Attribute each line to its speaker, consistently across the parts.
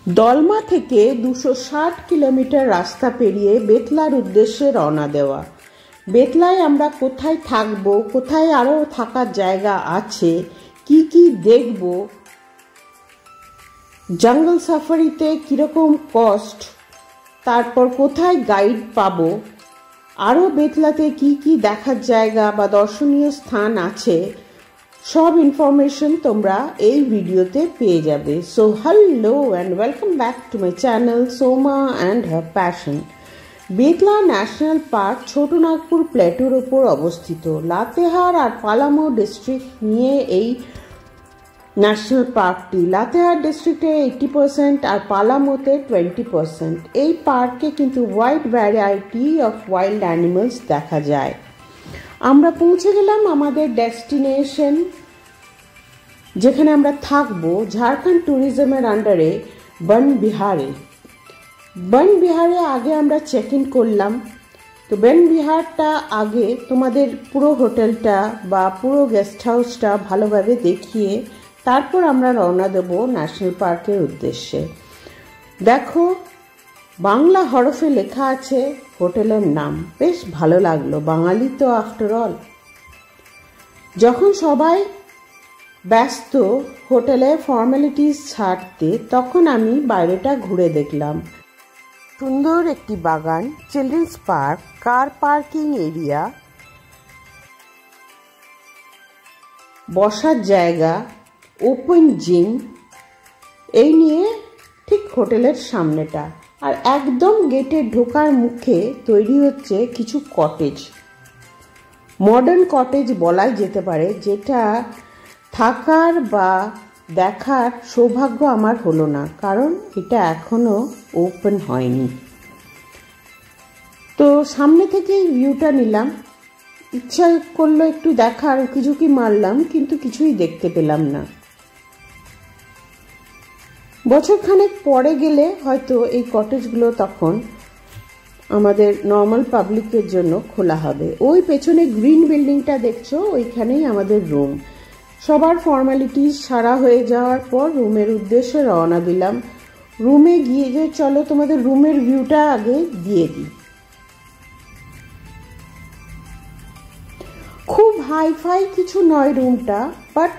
Speaker 1: দলমা থেকে 260 কিলোমিটার রাস্তা পেরিয়ে বেতলার উদ্দেশ্যে রওনা দেওয়া। বেতলায় আমরা কোথায় থাকব, কোথায় আরও থাকার জায়গা আছে, কি কি দেখব, জঙ্গল সাফারিতে কীরকম কস্ট, তারপর কোথায় গাইড পাবো, আরও বেতলাতে কি কি দেখার জায়গা বা দর্শনীয় স্থান আছে, সব ইনফরমেশন তোমরা এই ভিডিওতে পেয়ে যাবে। So hello and welcome back to my channel Soma and her passion. Betla national park Chotanagpur প্ল্যাটোর ওপর অবস্থিত। লাতেহার আর পালামো ডিস্ট্রিক্ট নিয়ে এই ন্যাশনাল পার্কটি। লাতেহার ডিস্ট্রিক্টে 80% আর পালামোতে 20%। এই পার্কে কিন্তু wide variety of wild animals দেখা যায়। আমরা পৌঁছে গেলাম আমাদের ডেস্টিনেশন, যেখানে আমরা থাকবো ঝাড়খণ্ড ট্যুরিজমের আন্ডারে বনবিহারে। বনবিহারে আগে আমরা চেক ইন করলাম। তো বনবিহারটা আগে তোমাদের পুরো হোটেলটা বা পুরো গেস্ট হাউসটা ভালোভাবে দেখিয়ে তারপর আমরা রওনা দেব ন্যাশনাল পার্কের উদ্দেশ্যে। দেখো, বাংলা হরফে লেখা আছে হোটেলের নাম, বেশ ভালো লাগলো, বাঙালি তো আফটার অল। যখন সবাই ব্যস্ত হোটেলে ফর্মালিটিস ছাড়তে, তখন আমি বাইরেটা ঘুরে দেখলাম। সুন্দর একটি বাগান, children's park, car parking area, বসার জায়গা, ওপেন জিম, এই নিয়ে ঠিক হোটেলের সামনেটা। আর একদম গেটে ঢোকার মুখে তৈরি হচ্ছে কিছু কটেজ, মডার্ন কটেজ বলাই যেতে পারে, যেটা থাকার বা দেখার সৌভাগ্য আমার হলো না, কারণ এটা এখনো ওপেন হয়নি। তো সামনে থেকেই ভিউটা নিলাম, ইচ্ছা করলো একটু দেখার, উকিঝুঁকি মারলাম, কিন্তু কিছুই দেখতে পেলাম না। বছরখানেক পরে গেলে হয়তো এই কটেজগুলো তখন আমাদের নর্মাল পাবলিকের জন্য খোলা হবে। ওই পেছনে গ্রিন বিল্ডিংটা দেখছো, ওইখানেই আমাদের রুম। সবার ফর্মালিটিস সারা হয়ে যাওয়ার পর রুমের উদ্দেশ্যে রওনা দিলাম। রুমে গিয়ে যে চলো তোমাদের রুমের ভিউটা আগে দিয়ে দিই। খুব হাইফাই কিছু নয় রুমটা, but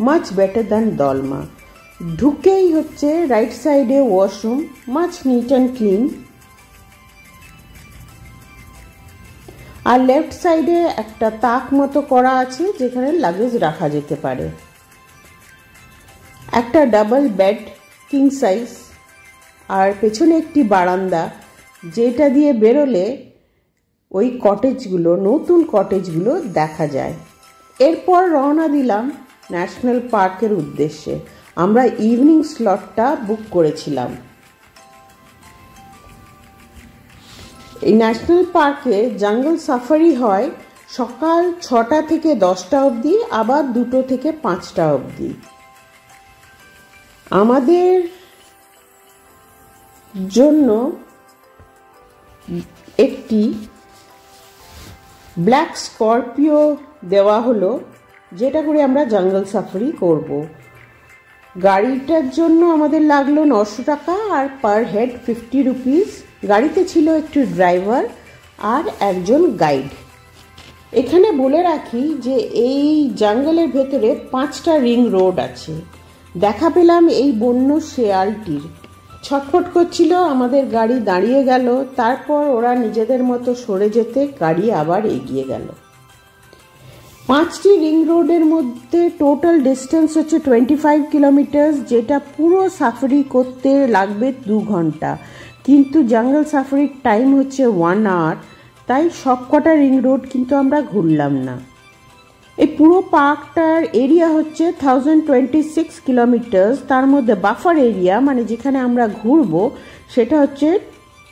Speaker 1: much better than Dalma. ঢুকেই হচ্ছে রাইট সাইডে washroom, much neat and clean, আর লেফট সাইডে একটা তাক মতো করা আছে যেখানে লাগেজ রাখা যেতে পারে। একটা ডাবল বেড, কিং সাইজ, আর পেছনে একটি বারান্দা, যেটা দিয়ে বেরোলে ওই কটেজগুলো, নতুন কটেজগুলো দেখা যায়। এরপর রওনা দিলাম ন্যাশনাল পার্কের উদ্দেশ্যে। আমরা ইভিনিং স্লটটা বুক করেছিলাম। এই ন্যাশনাল পার্কে জঙ্গল সাফারি হয় সকাল 6টা থেকে 10টা অবধি, আবার 2টো থেকে 5টা অবধি। আমাদের জন্য একটি ব্ল্যাক স্করপিও দেওয়া হলো, যেটা করে আমরা জঙ্গল সাফারি করব। গাড়িটার জন্য আমাদের লাগলো 900 টাকা আর পার হেড 50 রুপিস। গাড়িতে ছিল একটি ড্রাইভার আর একজন গাইড। এখানে বলে রাখি যে এই জঙ্গলের ভেতরে 5টা রিং রোড আছে। দেখা পেলাম এই বন্য শেয়ালটির, ছটফট করছিল, আমাদের গাড়ি দাঁড়িয়ে গেল, তারপর ওরা নিজেদের মতো সরে যেতে গাড়ি আবার এগিয়ে গেল। 5টি রিং রোডের মধ্যে টোটাল ডিস্টেন্স হচ্ছে 25 কিলোমিটার, যেটা পুরো সাফারি করতে লাগবে 2 ঘন্টা। কিন্তু জঙ্গল সাফারির টাইম হচ্ছে 1 আওয়ার, তাই সব কটা রিং রোড কিন্তু আমরা ঘুরলাম না। এই পুরো পার্কটার এরিয়া হচ্ছে 1026 কিলোমিটার। তার মধ্যে বাফার এরিয়া, মানে যেখানে আমরা ঘুরবো, সেটা হচ্ছে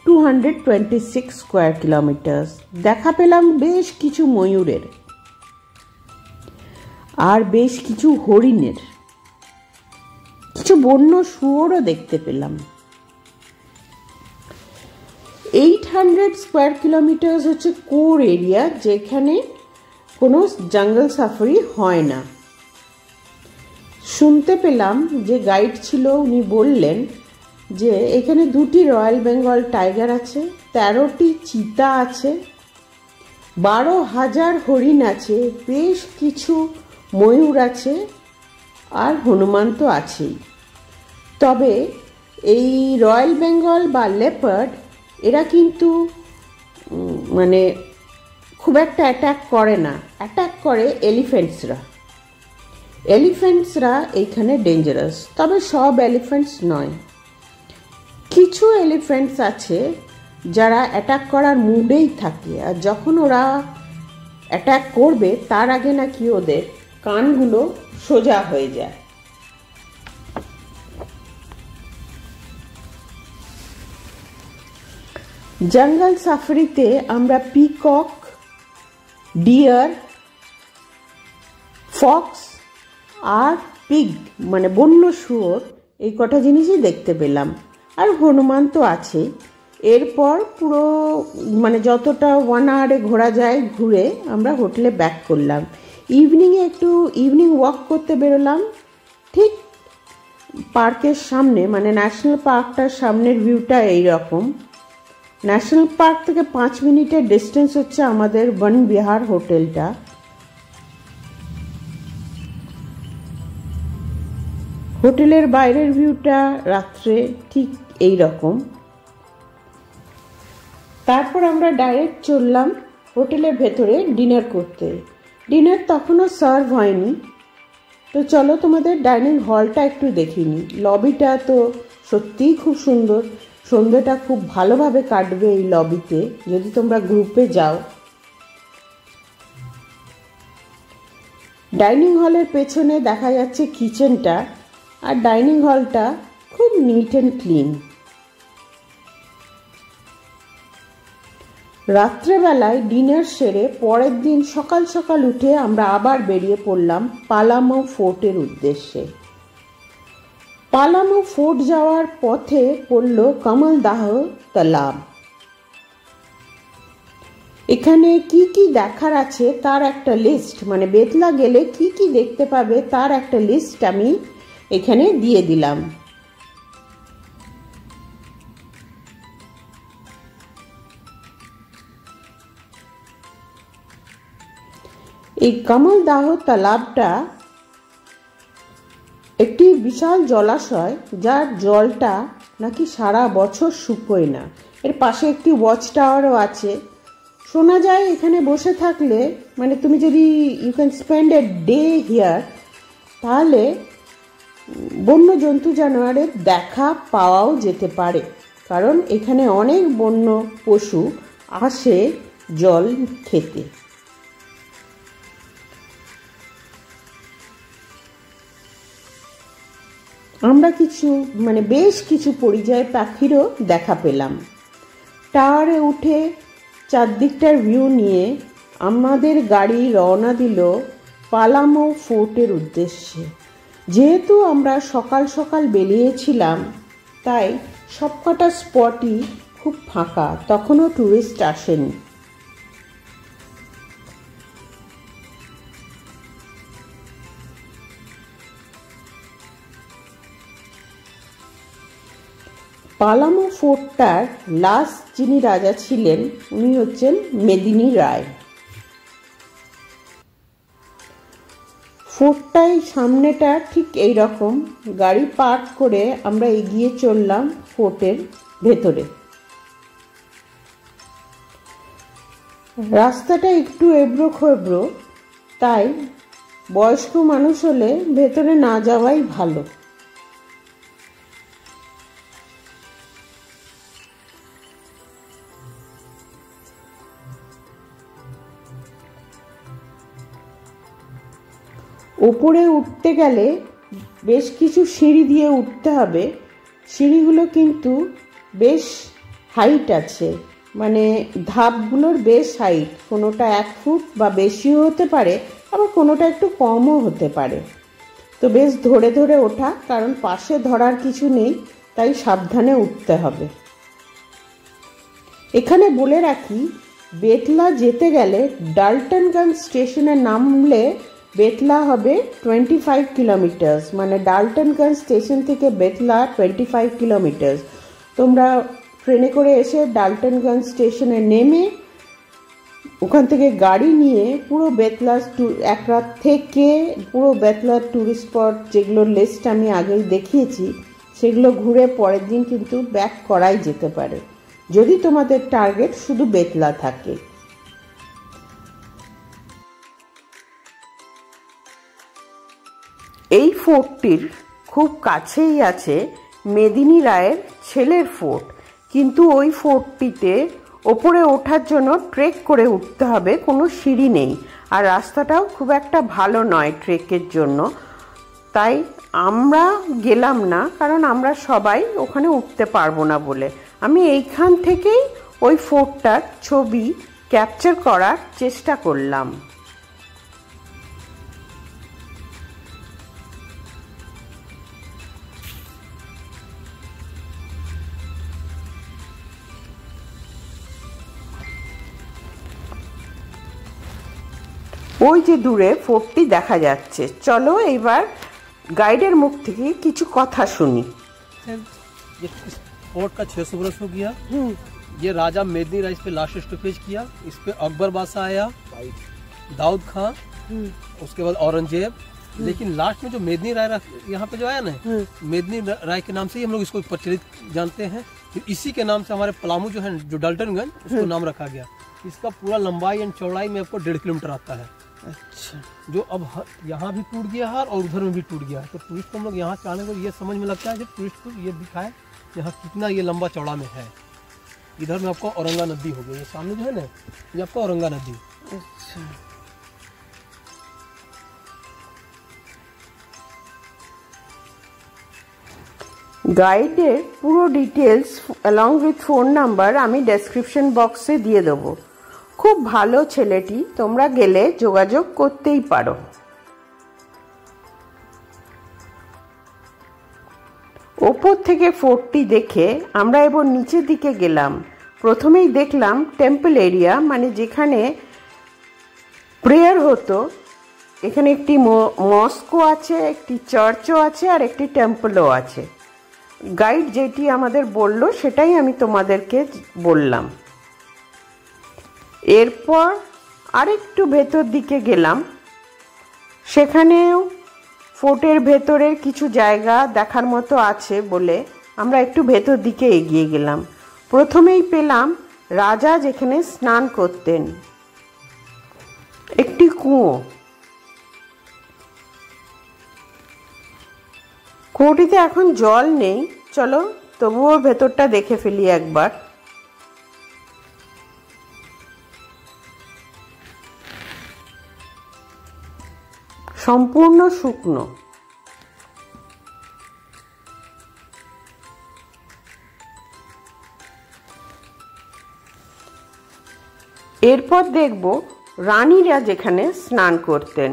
Speaker 1: 226 স্কোয়ার কিলোমিটার। দেখা পেলাম বেশ কিছু ময়ূরের আর বেশ কিছু হরিণের, কিছু বন্য শুয়োরও দেখতে পেলাম। 800 স্কোয়ার কিলোমিটার হচ্ছে কোর এরিয়া, যেখানে কোনো জঙ্গল সাফারি হয় না। শুনতে পেলাম যে গাইড ছিল, উনি বললেন যে এখানে 2টি রয়্যাল বেঙ্গল টাইগার আছে, 13টি চিতা আছে, 12,000 হরিণ আছে, বেশ কিছু ময়ূর আছে, আর হনুমান তো আছেই। তবে এই রয়্যাল বেঙ্গল বা লেপার্ড এরা কিন্তু মানে খুব একটা অ্যাটাক করে না, অ্যাটাক করে এলিফ্যান্টসরা এইখানে ডেঞ্জারাস। তবে সব এলিফ্যান্টস নয়, কিছু এলিফ্যান্টস আছে যারা অ্যাটাক করার মুডেই থাকে, আর যখন ওরা অ্যাটাক করবে তার আগে নাকি ওদের কানগুলো সোজা হয়ে যায়। জঙ্গল সাফারিতে আমরা পিকক, ডিয়ার, ফক্স আর পিগ মানে বন্য শুয়োর এই কটা জিনিসই দেখতে পেলাম, আর হনুমান তো আছে। এরপর পুরো মানে যতটা 1 আওয়ারে ঘোরা যায় ঘুরে আমরা হোটেলে ব্যাক করলাম। ইভিনিংয়ে একটু ইভিনিং ওয়াক করতে বেরোলাম, ঠিক পার্কের সামনে মানে ন্যাশনাল পার্কটার সামনের ভিউটা এইরকম। ন্যাশনাল পার্ক থেকে 5 মিনিটের ডিস্টেন্স হচ্ছে আমাদের বন বিহার হোটেলটা। হোটেলের বাইরের ভিউটা রাত্রে ঠিক এই রকম। তারপর আমরা ডাইরেক্ট চললাম হোটেলের ভেতরে ডিনার করতে। ডিনার তখনও সার্ভ হয়নি, তো চলো তোমাদের ডাইনিং হলটা একটু দেখিনি। লবিটা তো সত্যিই খুব সুন্দর, সন্ধ্যেটা খুব ভালোভাবে কাটবে এই লবিতে যদি তোমরা গ্রুপে যাও। ডাইনিং হলের পেছনে দেখা যাচ্ছে কিচেনটা, আর ডাইনিং হলটা খুব নিট অ্যান্ড ক্লিন। রাত্রেবেলায় ডিনার সেরে পরের দিন সকাল সকাল উঠে আমরা আবার বেরিয়ে পড়লাম পালামৌ ফোর্টের উদ্দেশ্যে। পালামৌ ফোর্ট যাওয়ার পথে পড়ল কমলদাহ তালাব। এখানে কি কি দেখার আছে তার একটা লিস্ট, মানে বেতলা গেলে কি কি দেখতে পাবে তার একটা লিস্ট আমি এখানে দিয়ে দিলাম। এই কমলদাহ তালাবটা একটি বিশাল জলাশয়, যার জলটা নাকি সারা বছর শুকোয় না। এর পাশে একটি ওয়াচ টাওয়ারও আছে। শোনা যায় এখানে বসে থাকলে মানে তুমি যদি you can spend a day here, তাহলে বন্য জন্তু জানোয়ারের দেখা পাওয়াও যেতে পারে, কারণ এখানে অনেক বন্য পশু আসে জল খেতে। আমরা বেশ কিছু পরিযায়ী পাখিরও দেখা পেলাম। টাওয়ারে উঠে চারদিকটার ভিউ নিয়ে আমাদের গাড়ি রওনা দিল পালামৌ ফোর্টের উদ্দেশ্যে। যেহেতু আমরা সকাল সকাল বেরিয়েছিলাম তাই সবকটা স্পটই খুব ফাঁকা, তখনও টুরিস্ট আসেনি। পালামৌ ফোর্টটার লাস্ট যিনি রাজা ছিলেন উনি হচ্ছেন মেদিনী রায়। ফোর্টটাই সামনেটা ঠিক এই রকম। গাড়ি পার্ক করে আমরা এগিয়ে চললাম ফোর্টের ভেতরে। রাস্তাটা একটু এবড়ো খেবড়ো, তাই বয়স্ক মানুষ হলে ভেতরে না যাওয়াই ভালো। ওপরে উঠতে গেলে বেশ কিছু সিঁড়ি দিয়ে উঠতে হবে। সিঁড়িগুলো কিন্তু বেশ হাইট আছে, মানে ধাপগুলোর বেশ হাইট, কোনোটা 1 ফুট বা বেশিও হতে পারে, আবার কোনোটা একটু কমও হতে পারে। তো বেশ ধরে ধরে ওঠা, কারণ পাশে ধরার কিছু নেই, তাই সাবধানে উঠতে হবে। এখানে বলে রাখি, বেতলা যেতে গেলে ডাল্টনগঞ্জ স্টেশনে নামলে বেতলা হবে 25 কিলোমিটার্স, মানে ডালটনগঞ্জ স্টেশন থেকে বেতলা 25 কিলোমিটার্স। তোমরা ট্রেনে করে এসে ডালটনগঞ্জ স্টেশনে নেমে ওখান থেকে গাড়ি নিয়ে পুরো বেতলা এক রাত থেকে পুরো বেতলার ট্যুরিস্ট স্পট যেগুলোর লিস্ট আমি আগেই দেখিয়েছি সেগুলো ঘুরে পরের দিন কিন্তু ব্যাক করাই যেতে পারে, যদি তোমাদের টার্গেট শুধু বেতলা থাকে। এই ফোর্টটির খুব কাছেই আছে মেদিনী রায়ের ছেলের ফোর্ট, কিন্তু ওই ফোর্টটিতে ওপরে ওঠার জন্য ট্রেক করে উঠতে হবে, কোনো সিঁড়ি নেই, আর রাস্তাটাও খুব একটা ভালো নয় ট্রেকের জন্য। তাই আমরা গেলাম না, কারণ আমরা সবাই ওখানে উঠতে পারবো না বলে। আমি এইখান থেকেই ওই ফোর্টটার ছবি ক্যাপচার করার চেষ্টা করলাম। ওই যে দূরে ফোর্টটি দেখা যাচ্ছে। চলো এবার गाइडर मुख থেকে কিছু কথা শুনি।
Speaker 2: ये फोर्ट का 600 वर्ष हो गया। ये राजा मेदिनी राय इस पे लास्ट स्टॉपेज किया। इस पे अकबर बादशाह आया, दाऊद खान, उसके बाद औरंगजेब। लेकिन लास्ट में जो मेदिनी राय यहाँ पे जो आया ना, मेदिनी राय के नाम से ही हम लोग इसको प्रचलित जानते हैं। फिर इसी के नाम से हमारे पलामू जो है, जो डाल्टनगंज, उसको नाम रखा गया। इसका पूरा लंबाई एंड चौड़ाई में आपको 1.5 किलोमीटर आता है।
Speaker 1: अच्छा,
Speaker 2: जो अब यहाँ भी टूट गया है और उधर में भी टूट गया है। तो टूरिस्ट को हम लोग यहाँ से आने को ये समझ में लगता है, जब टूरिस्ट को ये दिखाए यहाँ कितना ये लंबा चौड़ा में है। इधर में आपको औरंगा नदी हो गई, ये सामने जो है ना, ये आपको औरंगा नदी।
Speaker 1: अच्छा, গাইডের পুরো details along with phone number আমি ডেসক্রিপশন বক্সে দিয়ে দেবো। খুব ভালো ছেলেটি, তোমরা গেলে যোগাযোগ করতেই পারো। ওপর থেকে ফোর্টটি দেখে আমরা এবার নিচের দিকে গেলাম। প্রথমেই দেখলাম টেম্পল এরিয়া, মানে যেখানে প্রেয়ার হতো। এখানে একটি মস্কো আছে, একটি চার্চও আছে, আর একটি টেম্পলও আছে। গাইড যেটি আমাদের বলল সেটাই আমি তোমাদেরকে বললাম। এরপর আরেকটু ভেতর দিকে গেলাম, সেখানেও ফোর্টের ভেতরের কিছু জায়গা দেখার মতো আছে বলে আমরা একটু ভেতর দিকে এগিয়ে গেলাম। প্রথমেই পেলাম রাজা যেখানে স্নান করতেন, একটি কুয়ো। কুয়োটিতে এখন জল নেই, চলো তবুও ভেতরটা দেখে ফেলি একবার। সম্পূর্ণ শুকনো। এরপর দেখব রানীরা যেখানে স্নান করতেন।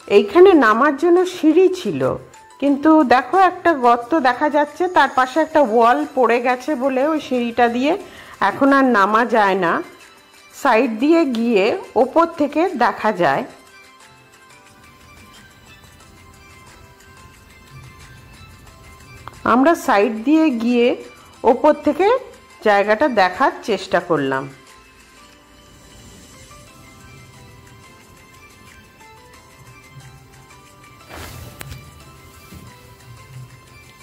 Speaker 1: এইখানে নামার জন্য সিঁড়ি ছিল, কিন্তু দেখো একটা গর্ত দেখা যাচ্ছে, তার পাশে একটা ওয়াল পড়ে গেছে বলে ওই সিঁড়িটা দিয়ে এখন আর নামা যায় না। সাইড দিয়ে গিয়ে ওপর থেকে দেখা যায়। আমরা সাইড দিয়ে গিয়ে ওপর থেকে জায়গাটা দেখার চেষ্টা করলাম।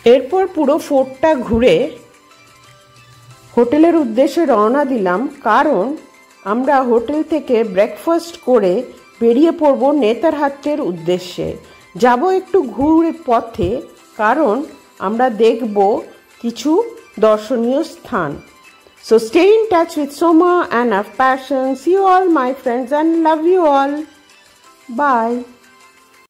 Speaker 1: এরপর পুরো ফোর্টটা ঘুরে হোটেলের উদ্দেশ্যে রওনা দিলাম, কারণ আমরা হোটেল থেকে ব্রেকফাস্ট করে বেরিয়ে পড়ব নেতারহাটের উদ্দেশ্যে। যাব একটু ঘুরে পথে, কারণ আমরা দেখব কিছু দর্শনীয় স্থান। So stay in touch with Soma and have passion. See you all my friends and love you all. Bye.